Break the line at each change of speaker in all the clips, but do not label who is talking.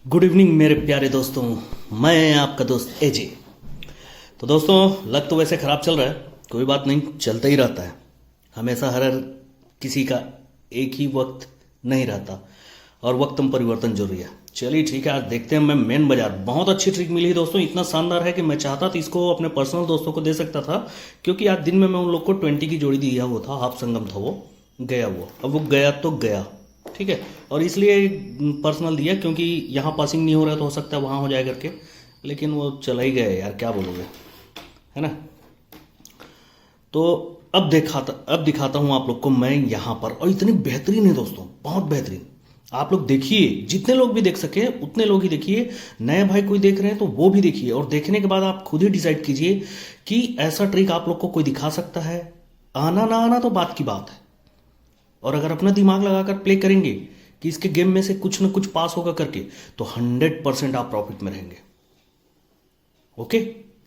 Good evening मेरे प्यारे दोस्तों। मैं आपका दोस्त एजे। तो दोस्तों, लग तो वैसे ख़राब चल रहा है, कोई बात नहीं, चलता ही रहता है। हमेशा हर किसी का एक ही वक्त नहीं रहता और वक्त में परिवर्तन जरूरी है। चलिए ठीक है, आज देखते हैं। मैं मेन बाजार बहुत अच्छी ट्रिक मिली है दोस्तों, इतना शानदार है कि मैं चाहता था इसको अपने पर्सनल दोस्तों को दे सकता था, क्योंकि आज दिन में मैं उन लोग को 20 की जोड़ी दिया हुआ था। हाफ संगम था, वो गया हुआ। अब वो गया तो गया, ठीक है। और इसलिए पर्सनल दिया क्योंकि यहाँ पासिंग नहीं हो रहा, तो हो सकता है वहाँ हो जाए करके, लेकिन वो चला ही गया यार, क्या बोलोगे, है ना। तो अब दिखाता हूँ आप लोग को मैं यहाँ पर, और इतनी बेहतरीन है दोस्तों, बहुत बेहतरीन। आप लोग देखिए, जितने लोग भी देख सके उतने लोग ही देखिए। नए भाई कोई देख रहे हैं तो वो भी देखिए, और देखने के बाद आप खुद ही डिसाइड कीजिए कि ऐसा ट्रिक आप लोग को कोई दिखा सकता है। आना ना आना तो बात की बात है, और अगर अपना दिमाग लगाकर प्ले करेंगे कि इसके गेम में से कुछ ना कुछ पास होगा करके, तो 100% आप प्रॉफिट में रहेंगे। ओके,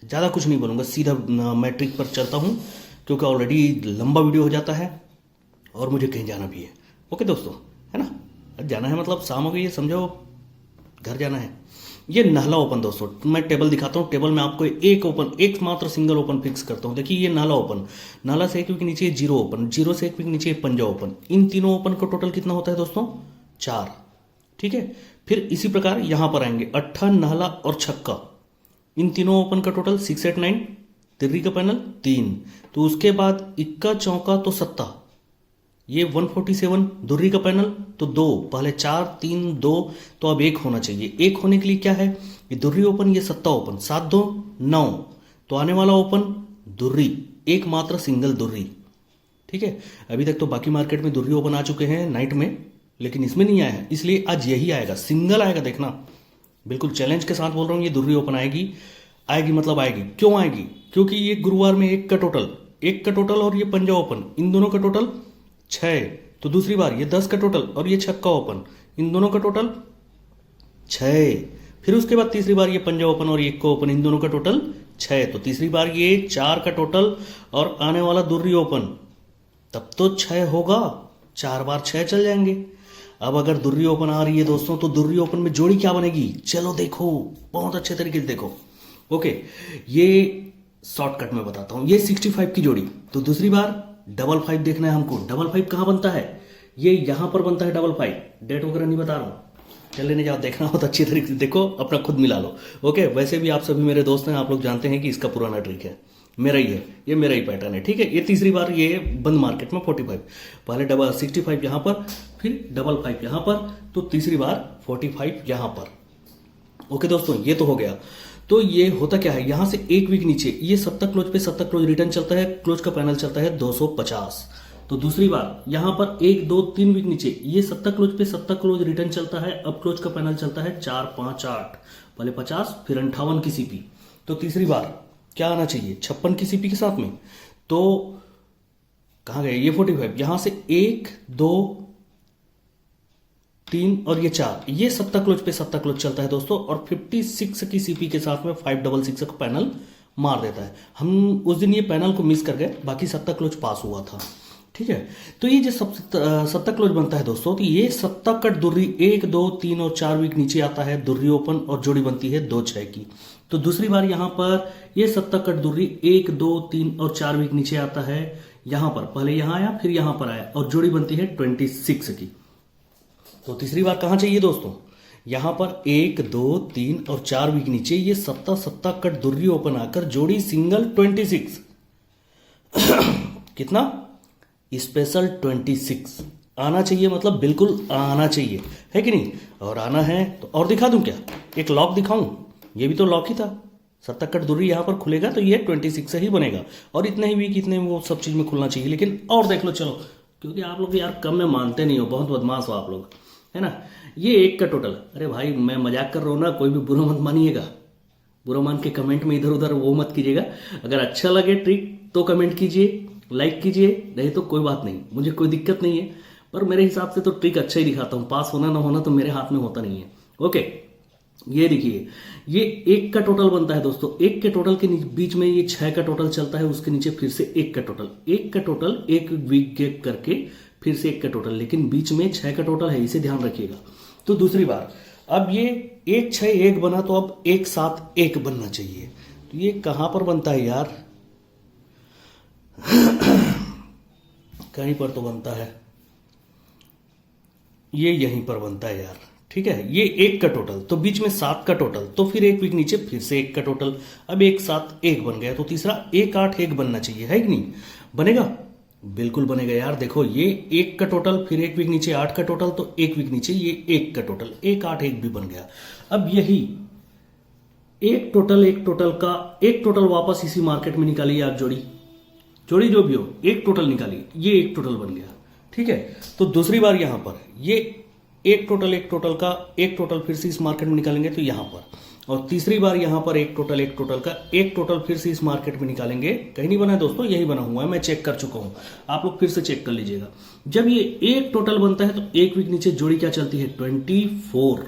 ज़्यादा कुछ नहीं बोलूँगा, सीधा मैं ट्रिक पर चलता हूँ, क्योंकि ऑलरेडी लंबा वीडियो हो जाता है और मुझे कहीं जाना भी है। ओके दोस्तों, है ना, जाना है मतलब शाम हो गई है, समझो घर जाना है। ये नाला ओपन दोस्तों, मैं टेबल दिखाता हूँ। टेबल में आपको एक मात्र सिंगल ओपन फिक्स करता हूँ। देखिए ये नाला ओपन, नाला से एक वीक नीचे जीरो ओपन, जीरो से एक वीक नीचे पंजा ओपन। इन तीनों ओपन का टोटल कितना होता है दोस्तों? 4, ठीक है। फिर इसी प्रकार यहां पर आएंगे अट्ठा, नाला और छक्का। इन तीनों ओपन का टोटल 6 8 9, तिर्री का पैनल 3। तो उसके बाद इक्का चौका तो सत्ता, ये 147। दुर्री का पैनल तो 2, पहले 4 3 2, तो अब 1 होना चाहिए। 1 होने के लिए क्या है? ये दुर्री ओपन, ये सत्ता ओपन, 7 2 9। तो आने वाला ओपन दुर्री, एक मात्र सिंगल दुर्री, ठीक है। अभी तक तो बाकी मार्केट में दुर्री ओपन आ चुके हैं नाइट में, लेकिन इसमें नहीं आया है, इसलिए आज यही आएगा, सिंगल आएगा। देखना, बिल्कुल चैलेंज के साथ बोल रहा हूँ, ये दुर्री ओपन आएगी। आएगी मतलब आएगी। क्यों आएगी? क्योंकि ये गुरुवार में एक का टोटल और ये पंजा ओपन, इन दोनों का टोटल 6। तो दूसरी बार ये 10 का टोटल और ये छक्का ओपन, इन दोनों का टोटल 6। फिर उसके बाद तीसरी बार ये पंजा ओपन और ये एक ओपन, इन दोनों का टोटल 6। तो तीसरी बार ये 4 का टोटल और आने वाला दुर्री ओपन, तब तो 6 होगा। 4 बार 6 चल जाएंगे। अब अगर दुर्री ओपन आ रही है दोस्तों, तो दुर्री ओपन में जोड़ी क्या बनेगी? चलो देखो, बहुत अच्छे तरीके से देखो। ओके, ये शॉर्टकट में बताता हूं। ये 65 की जोड़ी, तो दूसरी बार डबल 5 देखना है हमको। डबल 5 कहां बनता है? ये यहां पर बनता है डबल 5। डेट वगैरह नहीं बता रहा हूं, चल लेने जाओ, देखना हो तो अच्छी तरीके से देखो, अपना खुद मिला लो। ओके, वैसे भी आप सभी मेरे दोस्त हैं, आप लोग जानते हैं कि इसका पुराना ट्रिक है, मेरा ही है, ये मेरा ही पैटर्न है, ठीक है। ये तीसरी बार ये बंद मार्केट में 45, पहले डबल 65 यहां पर, फिर डबल 5 यहां पर, तो तीसरी बार 45 यहां पर। ओके दोस्तों, ये तो हो गया। तो ये होता क्या है, यहां से एक वीक नीचे ये 70 क्लोज पे 70 क्लोज रिटर्न चलता है, क्लोज का पैनल चलता है 250। तो दूसरी बार यहां पर 1 2 3 वीक नीचे ये 70 क्लोज पे 70 क्लोज रिटर्न चलता है, अब क्लोज का पैनल चलता है 4 5 8, पहले 50 फिर 58 की सीपी। तो तीसरी बार क्या आना चाहिए? 56 की सीपी के साथ में। तो कहां गए ये 45? यहां से 1 2 3 और ये 4, ये 70 क्लोज पे 70 क्लोज चलता है दोस्तों, और 56 की सीपी के साथ में 566 का पैनल मार देता है। हम उस दिन ये पैनल को मिस कर गए, बाकी 70 क्लोज पास हुआ था, ठीक है। तो ये जो 70 क्लोज बनता है दोस्तों, तो ये 70 कट दुर्री 1 2 3 और 4 वीक नीचे आता है, दुर्री ओपन, और जोड़ी बनती है 2 6 की। तो दूसरी बार यहां पर ये 70 कट दुर्री 1 2 3 और 4 वीक नीचे आता है, यहां पर पहले यहां आया फिर यहां पर आया, और जोड़ी बनती है 26 की। तो तीसरी बार कहां चाहिए दोस्तों? यहां पर 1 2 3 और 4 वीक नीचे ये 70 कट दुर्री ओपन आकर जोड़ी सिंगल 26 कितना? स्पेशल 26 आना चाहिए, मतलब बिल्कुल आना चाहिए, है कि नहीं? और आना है तो और दिखा दूं क्या? एक लॉक दिखाऊं? ये भी तो लॉक ही था। 70 कट दुर्री यहां पर खुलेगा तो ये 26 से ही बनेगा, और इतने ही वीक इतने वो सब चीज में खुलना चाहिए। लेकिन और देख लो, चलो, क्योंकि आप लोग यार कम में मानते नहीं हो, बहुत बदमाश हो आप लोग, है ना। ये 1 का टोटल, अरे भाई मैं मजाक कर रहा हूं ना, कोई भी बुरा मत मानिएगा, बुरा मान के कमेंट में इधर उधर वो मत कीजिएगा। अगर अच्छा लगे ट्रिक तो कमेंट कीजिए, लाइक कीजिए, नहीं तो कोई बात नहीं, मुझे कोई दिक्कत नहीं है। पर मेरे हिसाब से तो ट्रिक अच्छा ही दिखाता हूं, पास होना ना होना तो मेरे हाथ में होता नहीं है। ओके, ये देखिए, ये 1 का टोटल बनता है दोस्तों। 1 के टोटल के बीच में ये 6 का टोटल चलता है, उसके नीचे फिर से 1 का टोटल, 1 का टोटल एक वीक गैप करके फिर से 1 का टोटल, लेकिन बीच में 6 का टोटल है, इसे ध्यान रखिएगा। तो दूसरी बार अब ये 1 6 1 बना तो अब 1 7 1 बनना चाहिए। तो ये कहां पर बनता है यार? कहीं पर तो बनता है, ये यहीं पर बनता है यार। ठीक है, ये 1 का टोटल तो बीच में 7 का टोटल, तो फिर 1 वीक नीचे फिर से 1 का टोटल। अब 1 7 1 बन गया, तो तीसरा 1 8 1 बनना चाहिए, है कि नहीं? बनेगा, बिल्कुल बनेगा यार। देखो ये 1 का टोटल, फिर 1 वीक नीचे 8 का टोटल, तो 1 वीक नीचे ये 1 का टोटल, 1 8 1 भी बन गया। अब यही एक टोटल का एक टोटल वापस इसी मार्केट में निकालिए आप, जोड़ी जो भी हो, एक टोटल निकालिए, ये एक टोटल बन गया। ठीक है, तो दूसरी बार यहां पर ये एक टोटल का एक टोटल फिर से इस मार्केट में निकालेंगे तो यहां पर, और तीसरी बार यहां पर एक टोटल का एक टोटल फिर से इस मार्केट में निकालेंगे। कहीं नहीं बना है दोस्तों, यही बना हुआ है, मैं चेक कर चुका हूं, आप लोग फिर से चेक कर लीजिएगा। जब ये एक टोटल बनता है तो 1 वीक नीचे जोड़ी क्या चलती है? 24।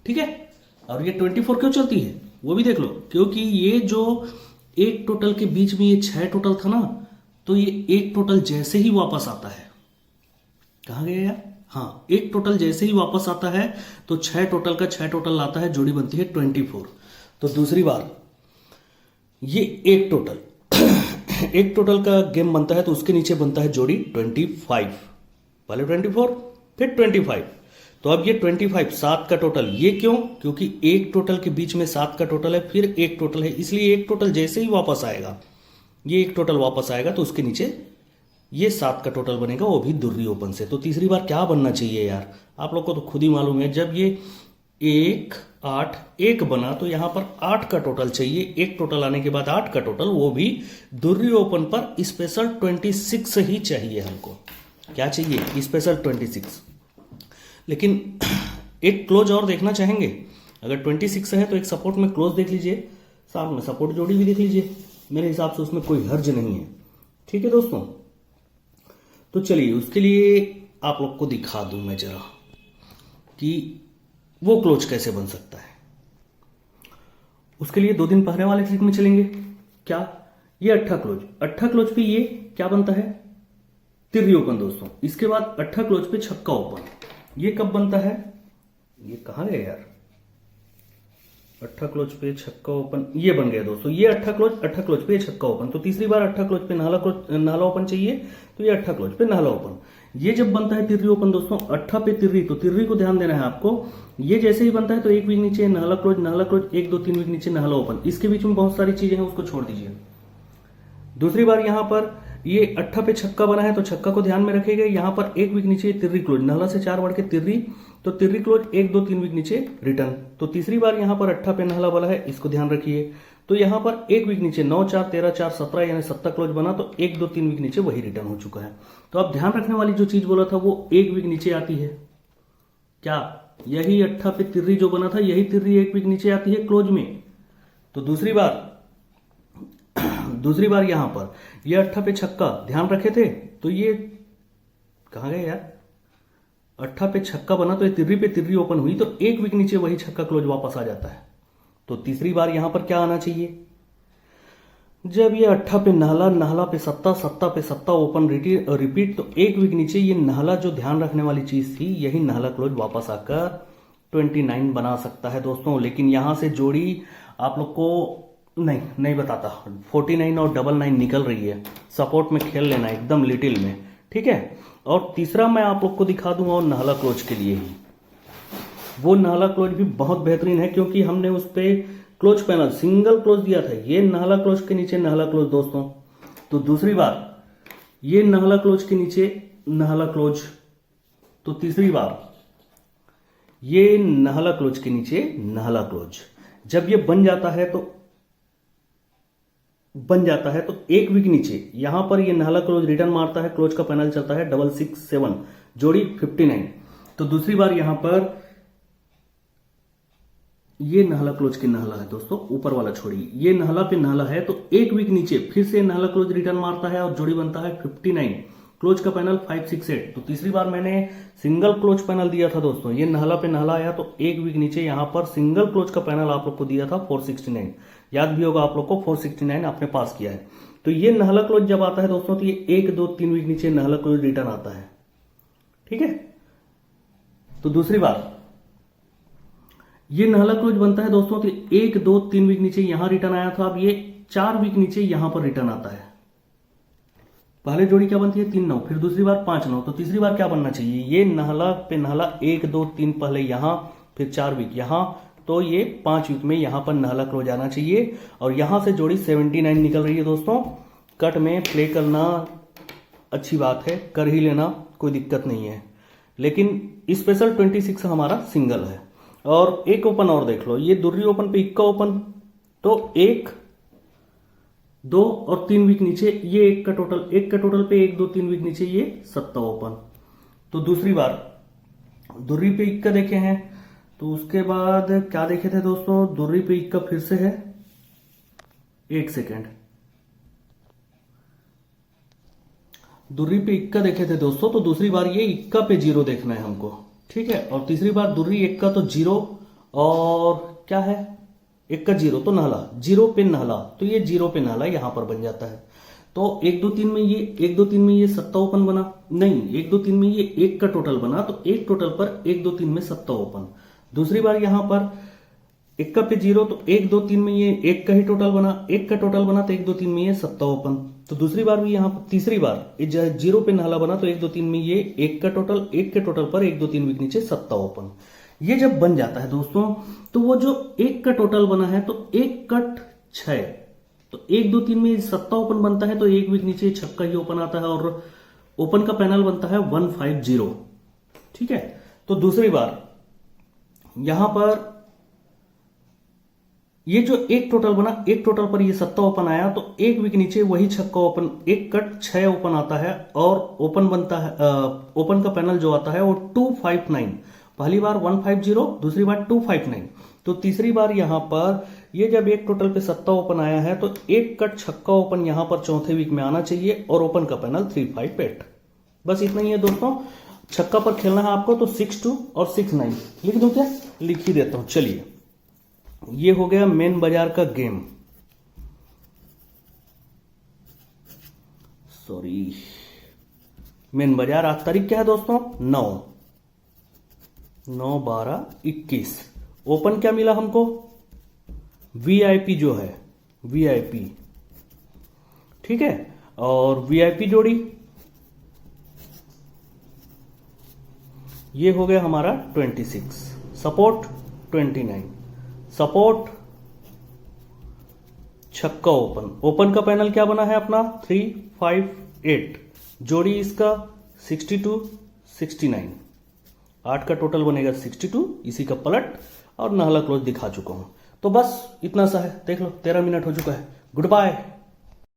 ठीक है, और ये 24 क्यों चलती है वो भी देख लो, क्योंकि ये जो एक टोटल के बीच में ये 6 टोटल था ना, तो ये एक टोटल जैसे ही वापस आता है, कहां गया यार? हाँ, एक टोटल जैसे ही वापस आता है तो 6 टोटल का 6 टोटल आता है, जोड़ी बनती है 24। तो दूसरी बार ये एक टोटल एक टोटल का गेम बनता है तो उसके नीचे बनता है जोड़ी 25। पहले 24 फिर 25, तो अब ये 25 7 का टोटल। ये क्यों? क्योंकि एक टोटल के बीच में 7 का टोटल है, फिर एक टोटल है, इसलिए एक टोटल जैसे ही वापस आएगा, ये एक टोटल वापस आएगा तो उसके नीचे ये 7 का टोटल बनेगा, वो भी दुर्री ओपन से। तो तीसरी बार क्या बनना चाहिए यार? आप लोग को तो खुद ही मालूम है, जब ये 1 8 1 बना तो यहां पर 8 का टोटल चाहिए, एक टोटल आने के बाद 8 का टोटल, वो भी दुर्री ओपन पर स्पेशल 26 ही चाहिए हमको। क्या चाहिए? स्पेशल 26। लेकिन एक क्लोज और देखना चाहेंगे, अगर 26 है तो एक सपोर्ट में क्लोज देख लीजिए, साथ में सपोर्ट जोड़ी भी देख लीजिए, मेरे हिसाब से उसमें कोई हर्ज नहीं है। ठीक है दोस्तों, तो चलिए उसके लिए आप लोग को दिखा दूं मैं जरा कि वो क्लोज कैसे बन सकता है। उसके लिए 2 दिन पहले वाले ट्रिक में चलेंगे। क्या? ये अट्ठा क्लोज पे ये क्या बनता है? तिर्री ओपन दोस्तों। इसके बाद अट्ठा क्लोज पे छक्का ओपन, ये कब बनता है? ये कहां गया यार? अट्ठा क्लोज पे छक्का ओपन, ये बन गया दोस्तों। ये अट्ठा क्लोज पे छक्का ओपन, तो तीसरी बार अट्ठा क्लोज पे नाला ओपन चाहिए, तो ये अट्ठा क्लोज पे नाला ओपन। ये जब बनता है तिर्री ओपन दोस्तों, अट्ठा पे तिर्री, तो तिर्री को ध्यान देना है आपको। ये जैसे ही बनता है तो 1 वीक नीचे नाला क्लोज 1 2 3 वीक नीचे नाला ओपन, इसके बीच में बहुत सारी चीजें हैं, उसको छोड़ दीजिए। दूसरी बार यहां पर ये अट्ठा पे छक्का बना है तो छक्का को ध्यान में रखेगा। यहां पर 1 वीक नीचे तिर्री क्लोज, नाला से 4 बढ़ के तिर्री, तो तिर्री क्लोज 1 2 3 वीक नीचे रिटर्न। तो तीसरी बार यहां पर अट्ठा पे नाला बना है, इसको ध्यान रखिए। तो यहां पर 1 वीक नीचे 9 4 13 4 17 यानी 7 क्लोज बना, तो 1 2 3 वीक नीचे वही रिटर्न हो चुका है। तो अब ध्यान रखने वाली जो चीज बोला था वो 1 वीक नीचे आती है। क्या? यही अट्ठा पे तिर्री जो बना था, यही तिर्री 1 वीक नीचे आती है क्लोज में। तो दूसरी बार यहां पर ये अट्ठा पे छक्का ध्यान रखे थे, तो ये कहां गए यार? अट्ठा पे छक्का बना तो ये तिर्री पे तिर्री ओपन हुई, तो 1 वीक नीचे वही छक्का क्लोज वापस आ जाता है। तो तीसरी बार यहां पर क्या आना चाहिए? जब ये अट्ठा पे नाला पे सत्ता पे सत्ता ओपन रिपीट, तो 1 वीक नीचे ये नाला जो ध्यान रखने वाली चीज थी, यही नाला क्लोज वापस आकर 29 बना सकता है दोस्तों। लेकिन यहां से जोड़ी आप लोग को नहीं बताता, 49 और 99 निकल रही है, सपोर्ट में खेल लेना एकदम लिटिल में। ठीक है, और तीसरा मैं आप लोग को दिखा दूंगा और नाला क्लोज के लिए ही। वो नाला क्लोज भी बहुत बेहतरीन है, क्योंकि हमने उस पे क्लोज पैनल सिंगल क्लोज दिया था। ये नाला क्लोज के नीचे नाला क्लोज दोस्तों। तो दूसरी बार ये नाला क्लोज के नीचे नाला क्लोज, तो तीसरी बार ये नाला क्लोज के नीचे नाला क्लोज। जब ये बन जाता है तो 1 वीक नीचे यहां पर ये नाला क्लोज रिटर्न मारता है, क्लोज का पैनल चलता है 667 जोड़ी 59। तो दूसरी बार यहां पर ये नाला क्लोज के नाला है दोस्तों, ऊपर वाला छोड़िए, ये नाला पे नाला है, तो 1 वीक नीचे फिर से नाला क्लोज रिटर्न मारता है और जोड़ी बनता है 59, क्लोज का पैनल 568। तो तीसरी बार मैंने सिंगल क्लोज पैनल दिया था दोस्तों, ये नाला पे नाला आया, तो 1 वीक नीचे यहां पर सिंगल क्लोज का पैनल आप लोग को दिया था 469, याद भी होगा आप लोग को, 469 आपने पास किया है। तो ये नाला क्लोज जब आता है दोस्तों, तो ये 1 2 3 वीक नीचे नाला क्लोज रिटर्न आता है। ठीक है, तो दूसरी बार ये नहला क्लोज बनता है दोस्तों, तो 1 2 3 वीक नीचे यहां रिटर्न आया था, अब ये 4 वीक नीचे यहां पर रिटर्न आता है। पहले जोड़ी क्या बनती है 3 9, फिर दूसरी बार 5 9, तो तीसरी बार क्या बनना चाहिए, ये नहला पे नहला 1 2 3 पहले यहां, फिर 4 वीक यहां, तो ये 5 वीक में यहां पर नहला क्लोज आना चाहिए। और यहां से जोड़ी 79 निकल रही है दोस्तों। कट में प्ले करना अच्छी बात है, कर ही लेना, कोई दिक्कत नहीं है, लेकिन स्पेशल 26 हमारा सिंगल है। और एक ओपन और देख लो, ये दुर्री ओपन पे इक्का ओपन, तो 1 2 और 3 वीक नीचे ये एक का टोटल पे 1 2 3 वीक नीचे ये 7 ओपन। तो दूसरी बार दुर्री पे इक्का देखे हैं, तो उसके बाद क्या देखे थे दोस्तों, दुर्री पे इक्का फिर से है, 1 सेकेंड, दुर्री पे इक्का देखे थे दोस्तों, तो दूसरी बार ये इक्का पे 0 देखना है हमको, ठीक है। और तीसरी बार दुर्री इक्का तो 0 और क्या है इक्का 0 तो नहला, 0 पे नहला, तो ये 0 पे नहला यहां पर बन जाता है। तो 1 2 3 में ये 1 2 3 में ये 7 ओपन बना, नहीं 1 2 3 में ये 1 का टोटल बना, तो 1 टोटल पर 1 2 3 में 7 ओपन। दूसरी बार यहां पर इक्का पे 0, तो 1 2 3 में ये 1 का ही टोटल बना, 1 का टोटल बना, तो 1 2 3 में ये 7 ओपन। तो दूसरी बार भी यहां पर तीसरी बार 0 पे नहला बना, तो 1 2 3 में ये 1 का टोटल, 1 के टोटल पर 1 2 3 वीक नीचे 7 ओपन। ये जब बन जाता है दोस्तों, तो वो जो 1 का टोटल बना है, तो 1 कट 6, तो 1 2 3 में 7 ओपन बनता है, तो 1 वीक नीचे छक्का ही ओपन आता है और ओपन का पैनल बनता है 150, ठीक है। तो दूसरी बार यहां पर ये जो 1 टोटल बना, 1 टोटल पर ये 7 ओपन आया, तो 1 वीक नीचे वही छक्का ओपन, 1 कट 6 ओपन आता है और ओपन बनता है, ओपन का पैनल जो आता है वो 259, पहली बार 150, दूसरी बार 259। तो तीसरी बार यहां पर ये जब 1 टोटल पे 7 ओपन आया है, तो 1 कट छक्का ओपन यहां पर चौथे वीक में आना चाहिए और ओपन का पैनल 358। बस इतना ही है दोस्तों, छक्का पर खेलना है आपको, तो 6-2 और 6-9 लिख दूं क्या, लिख ही देता हूं। चलिए, ये हो गया मेन बाजार का गेम, सॉरी मेन बाजार। आज तारीख क्या है दोस्तों, 9/12/21। ओपन क्या मिला हमको, वीआईपी जो है, वीआईपी, ठीक है। और वीआईपी जोड़ी ये हो गया हमारा 26, सपोर्ट 29, सपोर्ट छक्का ओपन, ओपन का पैनल क्या बना है अपना 358, जोड़ी इसका 62 69, 8 का टोटल बनेगा 62, इसी का पलट और नहला क्लोज दिखा चुका हूं। तो बस इतना सा है, देख लो 13 मिनट हो चुका है। Good bye.